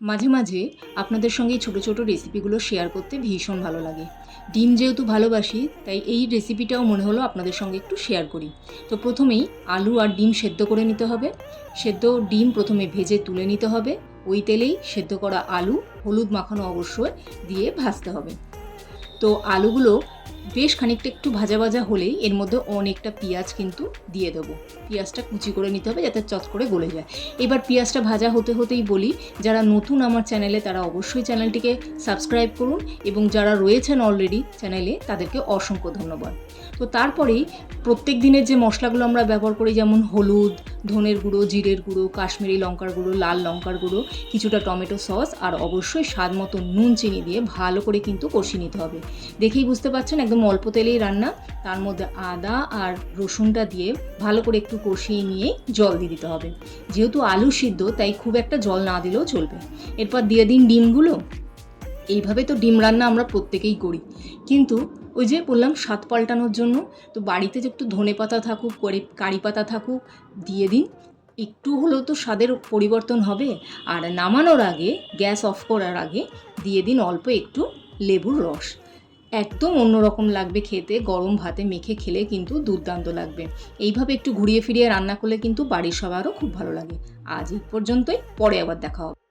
মাঝে মাঝে আপনাদের সঙ্গে এই ছোটো ছোটো রেসিপিগুলো শেয়ার করতে ভীষণ ভালো লাগে। ডিম যেহেতু ভালোবাসি, তাই এই রেসিপিটাও মনে হলো আপনাদের সঙ্গে একটু শেয়ার করি। তো প্রথমেই আলু আর ডিম সেদ্ধ করে নিতে হবে। সেদ্ধ ডিম প্রথমে ভেজে তুলে নিতে হবে। ওই তেলেই সেদ্ধ করা আলু, হলুদ মাখানো অবশ্যই, দিয়ে ভাজতে হবে। তো আলুগুলো বেশ খানিকটা একটু ভাজা ভাজা হলেই এর মধ্যে অনেকটা পেঁয়াজ কিন্তু দিয়ে দেবো। পেঁয়াজটা কুচি করে নিতে হবে যাতে চট করে গলে যায়। এবার পেঁয়াজটা ভাজা হতে হতেই বলি, যারা নতুন আমার চ্যানেলে তারা অবশ্যই চ্যানেলটিকে সাবস্ক্রাইব করুন, এবং যারা রয়েছেন অলরেডি চ্যানেলে তাদেরকে অসংখ্য ধন্যবাদ। তো তারপরেই প্রত্যেক দিনের যে মশলাগুলো আমরা ব্যবহার করি, যেমন হলুদ, ধনের গুঁড়ো, জিরের গুঁড়ো, কাশ্মীরি লঙ্কার গুঁড়ো, লাল লঙ্কার গুঁড়ো, কিছুটা টমেটো সস, আর অবশ্যই স্বাদ মতো নুন চিনি দিয়ে ভালো করে কিন্তু কষিয়ে নিতে হবে। দেখেই বুঝতে পারছেন একদম অল্প তেলেই রান্না। তার মধ্যে আদা আর রসুনটা দিয়ে ভালো করে একটু কষিয়ে নিয়ে জল দিয়ে দিতে হবে। যেহেতু আলু সিদ্ধ, তাই খুব একটা জল না দিলেও চলবে। এরপর দিয়ে দিন ডিমগুলো। এইভাবে তো ডিম রান্না আমরা প্রত্যেকেই করি, কিন্তু ওই যে বললাম স্বাদ পাল্টানোর জন্য, তো বাড়িতে যে একটু ধনে পাতা থাকুক, কারি পাতা থাকুক, দিয়ে দিন। একটু হলেও তো স্বাদের পরিবর্তন হবে। আর নামানোর আগে, গ্যাস অফ করার আগে দিয়ে দিন অল্প একটু লেবুর রস। একদম অন্যরকম লাগবে খেতে। গরম ভাতে মেখে খেলে কিন্তু দুর্দান্ত লাগবে। এইভাবে একটু ঘুরিয়ে ফিরিয়ে রান্না করলে কিন্তু বাড়ির সবারও খুব ভালো লাগে। আজ এই পর্যন্তই, পরে আবার দেখা হবে।